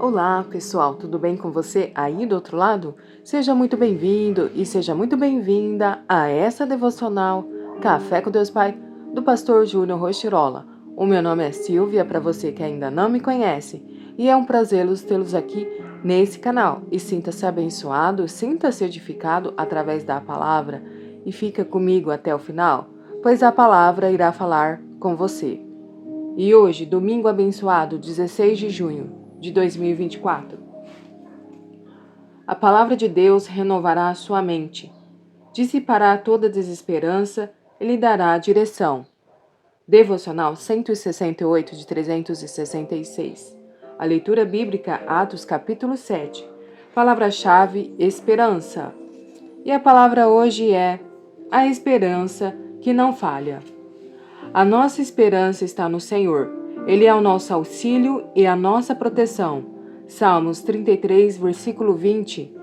Olá, pessoal, tudo bem com você aí do outro lado? Seja muito bem-vindo e seja muito bem-vinda a essa devocional Café com Deus Pai do pastor Júnior Rochirola. O meu nome é Silvia, para você que ainda não me conhece, e é um prazer tê-los aqui nesse canal. E sinta-se abençoado, sinta-se edificado através da palavra e fica comigo até o final, pois a palavra irá falar com você. E hoje, domingo abençoado, 16 de junho de 2024. A palavra de Deus renovará a sua mente, dissipará toda desesperança e lhe dará direção. Devocional 168 de 366. A leitura bíblica, Atos capítulo 7. Palavra-chave, esperança. E a palavra hoje é a esperança que não falha. A nossa esperança está no Senhor. Ele é o nosso auxílio e a nossa proteção. Salmos 33, versículo 20.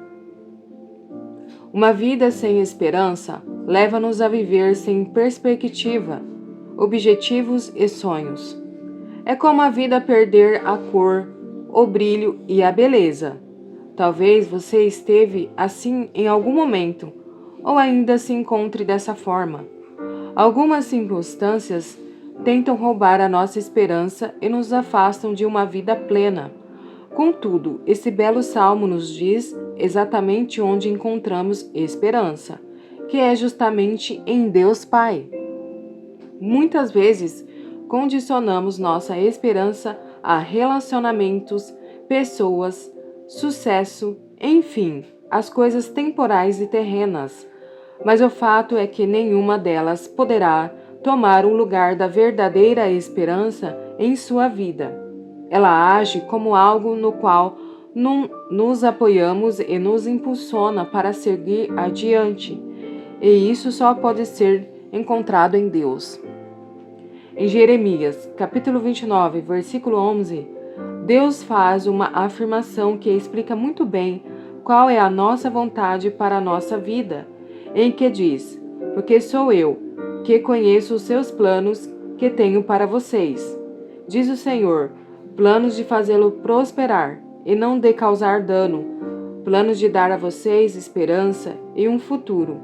Uma vida sem esperança leva-nos a viver sem perspectiva, objetivos e sonhos. É como a vida perder a cor, o brilho e a beleza. Talvez você esteve assim em algum momento, ou ainda se encontre dessa forma. Algumas circunstâncias tentam roubar a nossa esperança e nos afastam de uma vida plena. Contudo, esse belo salmo nos diz exatamente onde encontramos esperança, que é justamente em Deus Pai. Muitas vezes, condicionamos nossa esperança a relacionamentos, pessoas, sucesso, enfim, as coisas temporais e terrenas. Mas o fato é que nenhuma delas poderá tomar o lugar da verdadeira esperança em sua vida. Ela age como algo no qual nos apoiamos e nos impulsiona para seguir adiante, e isso só pode ser encontrado em Deus. Em Jeremias, capítulo 29, versículo 11, Deus faz uma afirmação que explica muito bem qual é a nossa vontade para a nossa vida, em que diz: porque sou eu, que conheço os seus planos que tenho para vocês, diz o Senhor, planos de fazê-lo prosperar e não de causar dano, planos de dar a vocês esperança e um futuro.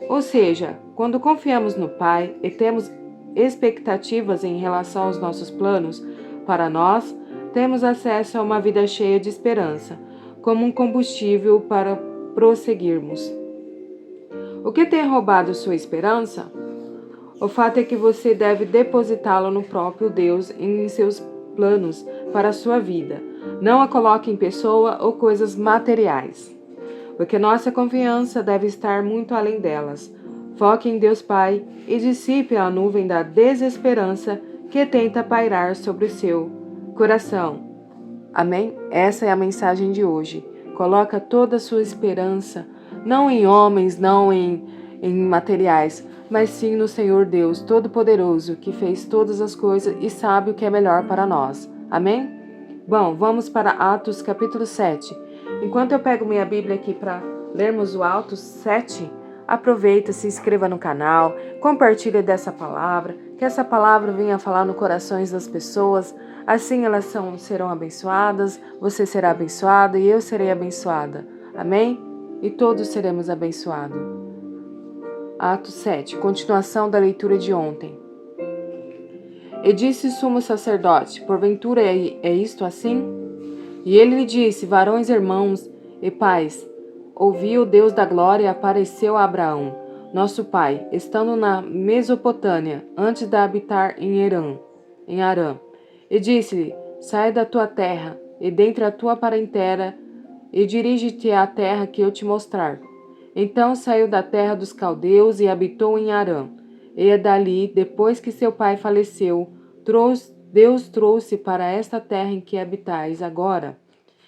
Ou seja, quando confiamos no Pai e temos expectativas em relação aos nossos planos, para nós, temos acesso a uma vida cheia de esperança, como um combustível para prosseguirmos. O que tem roubado sua esperança? O fato é que você deve depositá-la no próprio Deus e em seus planos para a sua vida. Não a coloque em pessoa ou coisas materiais, porque nossa confiança deve estar muito além delas. Foque em Deus Pai e dissipe a nuvem da desesperança que tenta pairar sobre o seu coração. Amém? Essa é a mensagem de hoje. Coloca toda a sua esperança, não em homens, não em materiais, mas sim no Senhor Deus Todo-Poderoso, que fez todas as coisas e sabe o que é melhor para nós. Amém? Bom, vamos para Atos capítulo 7. Enquanto eu pego minha Bíblia aqui para lermos o Atos 7, aproveita, se inscreva no canal, compartilhe dessa palavra, que essa palavra venha falar no corações das pessoas, assim elas serão abençoadas, você será abençoado e eu serei abençoada. Amém? E todos seremos abençoados. Atos 7, continuação da leitura de ontem. E disse o sumo sacerdote: porventura é isto assim? E ele lhe disse: varões, irmãos e pais, ouvi o Deus da glória apareceu a Abraão, nosso pai, estando na Mesopotâmia, antes de habitar em Harã. E disse-lhe: sai da tua terra e dentre a tua parentela e dirige-te à terra que eu te mostrar. Então saiu da terra dos caldeus e habitou em Harã. E dali, depois que seu pai faleceu, Deus trouxe para esta terra em que habitais agora,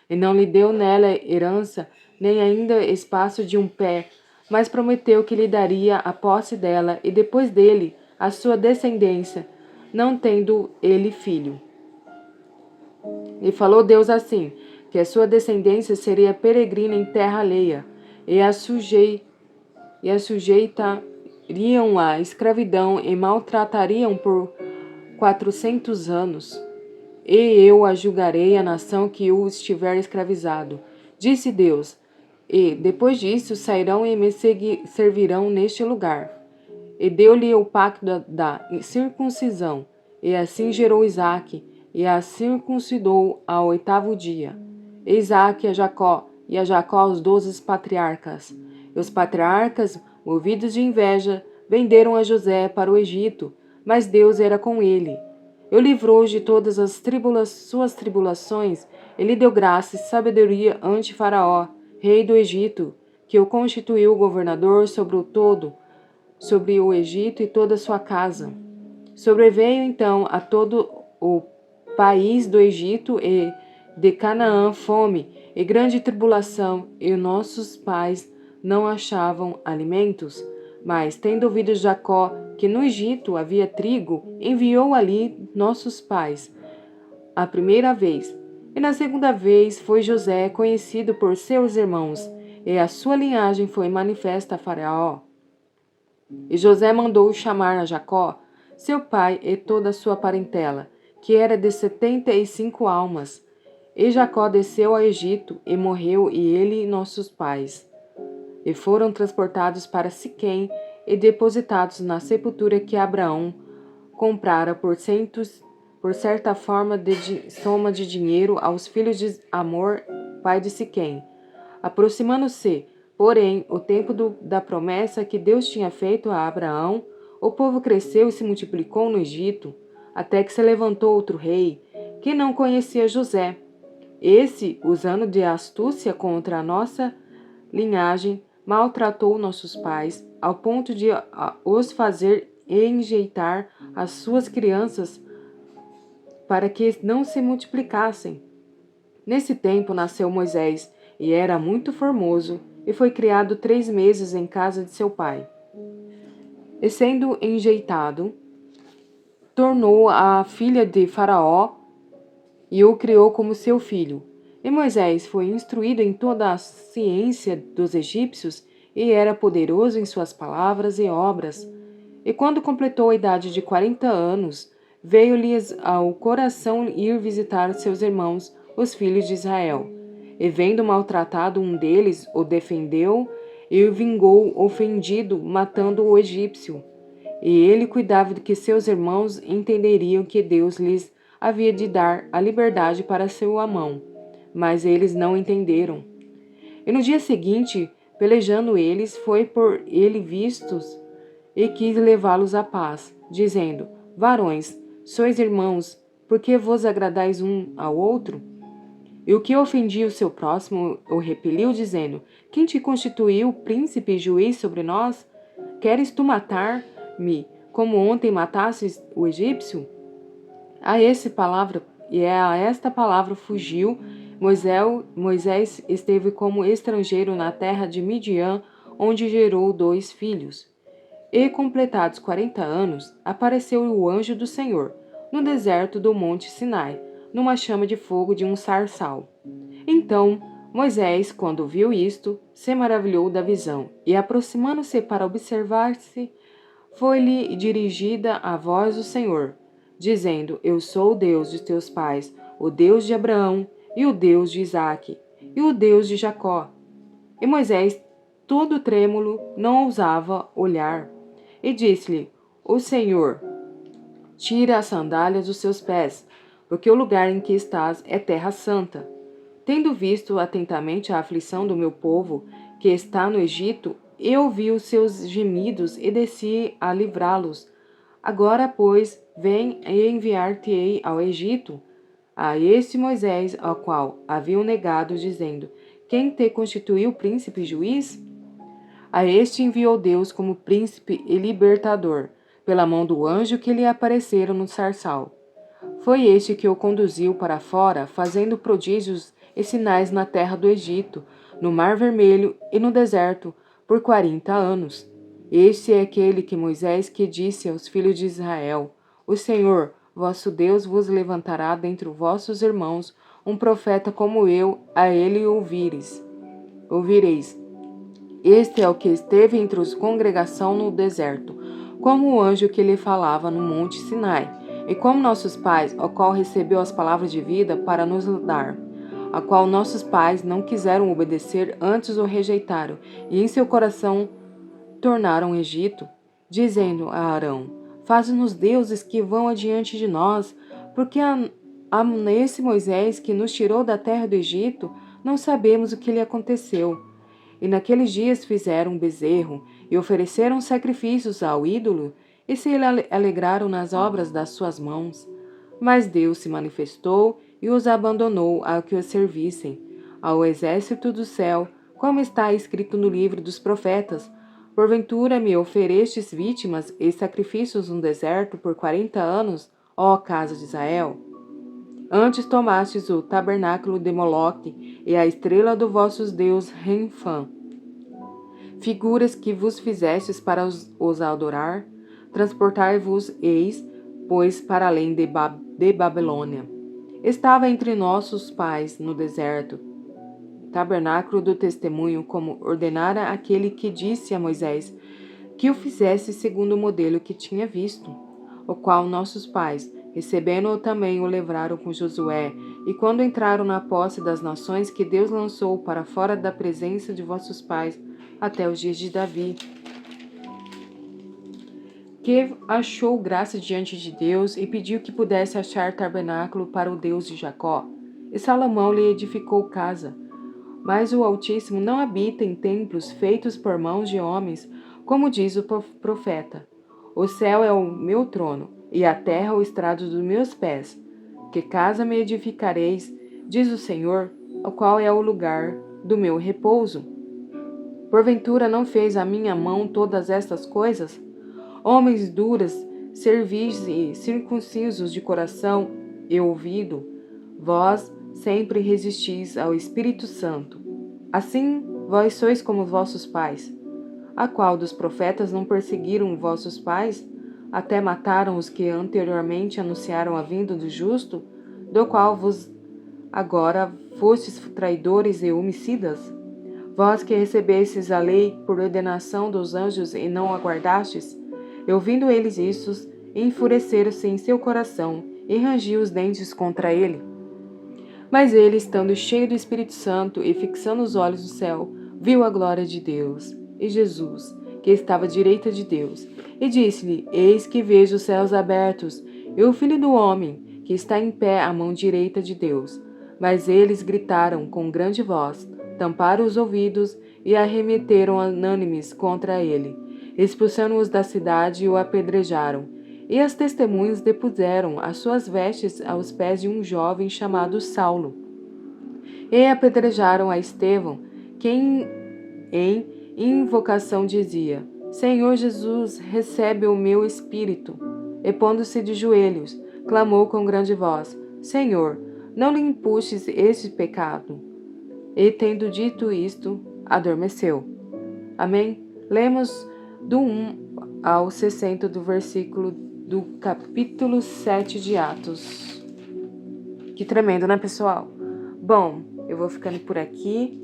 e não lhe deu nela herança, nem ainda espaço de um pé, mas prometeu que lhe daria a posse dela, e depois dele, a sua descendência, não tendo ele filho. E falou Deus assim, que a sua descendência seria peregrina em terra alheia, e a sujeitariam à escravidão e maltratariam por 400 anos. e eu a julgarei a nação que o estiver escravizado. Disse Deus, e depois disso sairão e me servirão neste lugar. E deu-lhe o pacto da circuncisão, e assim gerou Isaque, e a circuncidou ao 8º dia. E Isaque e a Jacó os 12 patriarcas. E os patriarcas, movidos de inveja, venderam a José para o Egito, mas Deus era com ele. E o livrou de todas as suas tribulações, e lhe deu graça e sabedoria ante Faraó, rei do Egito, que o constituiu governador sobre o Egito e toda a sua casa. Sobreveio então a todo o país do Egito e de Canaã fome e grande tribulação, e nossos pais não achavam alimentos. Mas, tendo ouvido Jacó que no Egito havia trigo, enviou ali nossos pais a primeira vez. E na segunda vez foi José conhecido por seus irmãos, e a sua linhagem foi manifesta a Faraó. E José mandou chamar a Jacó, seu pai, e toda a sua parentela, que era de 75 almas. E Jacó desceu ao Egito, e morreu, e ele e nossos pais. E foram transportados para Siquém, e depositados na sepultura que Abraão comprara por certa soma de dinheiro aos filhos de Amor, pai de Siquém. Aproximando-se, porém, o tempo da promessa que Deus tinha feito a Abraão, o povo cresceu e se multiplicou no Egito, até que se levantou outro rei, que não conhecia José. Esse, usando de astúcia contra a nossa linhagem, maltratou nossos pais, ao ponto de os fazer enjeitar as suas crianças para que não se multiplicassem. Nesse tempo nasceu Moisés, e era muito formoso, e foi criado 3 meses em casa de seu pai. E sendo enjeitado, tornou a filha de Faraó, e o criou como seu filho. E Moisés foi instruído em toda a ciência dos egípcios, e era poderoso em suas palavras e obras. E quando completou a idade de 40 anos, veio-lhes ao coração ir visitar seus irmãos, os filhos de Israel. E vendo maltratado um deles, o defendeu e o vingou ofendido, matando o egípcio. E ele cuidava de que seus irmãos entenderiam que Deus lhes havia de dar a liberdade para sua mão. Mas eles não entenderam. E no dia seguinte, pelejando eles, foi por ele vistos e quis levá-los à paz, dizendo: Varões, sois irmãos, por que vos agradais um ao outro? E o que ofendia o seu próximo o repeliu, dizendo: Quem te constituiu príncipe e juiz sobre nós? Queres tu matar-me, como ontem matasses o egípcio? A esta palavra fugiu. Moisés esteve como estrangeiro na terra de Midian, onde gerou 2 filhos. E, completados 40 anos, apareceu o anjo do Senhor, no deserto do monte Sinai, numa chama de fogo de um sarçal. Então, Moisés, quando viu isto, se maravilhou da visão, e aproximando-se para observar-se, foi-lhe dirigida a voz do Senhor, dizendo: Eu sou o Deus de teus pais, o Deus de Abraão, e o Deus de Isaque, e o Deus de Jacó. E Moisés, todo trêmulo, não ousava olhar. E disse-lhe: O Senhor, tira as sandálias dos seus pés, porque o lugar em que estás é terra santa. Tendo visto atentamente a aflição do meu povo, que está no Egito, eu ouvi os seus gemidos e desci a livrá-los. Agora, pois, vem e enviar-te-ei ao Egito. A este Moisés, ao qual haviam negado, dizendo: Quem te constituiu príncipe e juiz? A este enviou Deus como príncipe e libertador, pela mão do anjo que lhe aparecera no sarçal. Foi este que o conduziu para fora, fazendo prodígios e sinais na terra do Egito, no Mar Vermelho e no deserto, por 40 anos. Este é aquele que Moisés que disse aos filhos de Israel: O Senhor, vosso Deus, vos levantará dentre vossos irmãos um profeta como eu, a ele ouvireis. Este é o que esteve entre os congregação no deserto, como o anjo que lhe falava no monte Sinai, E como nossos pais, ao qual recebeu as palavras de vida para nos dar, a qual nossos pais não quiseram obedecer, antes o rejeitaram, e em seu coração tornaram o Egito, dizendo a Arão: Faze-nos deuses que vão adiante de nós, porque nesse Moisés que nos tirou da terra do Egito, não sabemos o que lhe aconteceu. E naqueles dias fizeram um bezerro e ofereceram sacrifícios ao ídolo e se alegraram nas obras das suas mãos. Mas Deus se manifestou e os abandonou a que os servissem, ao exército do céu, como está escrito no livro dos profetas. Porventura me oferestes vítimas e sacrifícios no deserto por 40 anos, ó casa de Israel? Antes tomastes o tabernáculo de Moloque e a estrela do vosso deus Renfã, figuras que vos fizestes para os adorar, transportai-vos eis, pois, para além de Babilônia. Estava entre nossos pais no deserto, tabernáculo do testemunho, como ordenara aquele que disse a Moisés que o fizesse segundo o modelo que tinha visto, o qual nossos pais, recebendo-o também, o levaram com Josué, e quando entraram na posse das nações que Deus lançou para fora da presença de vossos pais, até os dias de Davi, que achou graça diante de Deus e pediu que pudesse achar tabernáculo para o Deus de Jacó. E Salomão lhe edificou casa. Mas o Altíssimo não habita em templos feitos por mãos de homens, como diz o profeta. O céu é o meu trono, e a terra o estrado dos meus pés. Que casa me edificareis, diz o Senhor, o qual é o lugar do meu repouso? Porventura não fez a minha mão todas estas coisas? Homens duras, servis e circuncisos de coração e ouvido, vós sempre resistis ao Espírito Santo. Assim, vós sois como vossos pais. A qual dos profetas não perseguiram vossos pais, até mataram os que anteriormente anunciaram a vinda do justo, do qual vos agora fostes traidores e homicidas? Vós que recebestes a lei por ordenação dos anjos e não aguardastes, e ouvindo eles isso, enfureceram-se em seu coração e rangiam os dentes contra ele. Mas ele, estando cheio do Espírito Santo e fixando os olhos no céu, viu a glória de Deus e Jesus, que estava à direita de Deus, e disse-lhe: Eis que vejo os céus abertos e o Filho do Homem, que está em pé à mão direita de Deus. Mas eles gritaram com grande voz, tamparam os ouvidos e arremeteram unânimes contra ele, expulsando-os da cidade e o apedrejaram. E as testemunhas depuseram as suas vestes aos pés de um jovem chamado Saulo. E apedrejaram a Estevão, que em invocação dizia: Senhor Jesus, recebe o meu espírito. E pondo-se de joelhos, clamou com grande voz: Senhor, não lhe imputes este pecado. E tendo dito isto, adormeceu. Amém? Lemos do 1 ao 60 do versículo do capítulo 7 de Atos. Que tremendo, né, pessoal? Bom, eu vou ficando por aqui.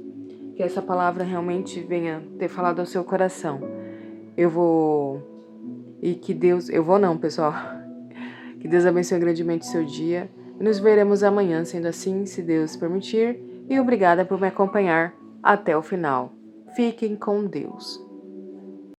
Que essa palavra realmente venha ter falado ao seu coração. Eu não, pessoal. Que Deus abençoe grandemente o seu dia. E nos veremos amanhã, sendo assim, se Deus permitir. E obrigada por me acompanhar até o final. Fiquem com Deus.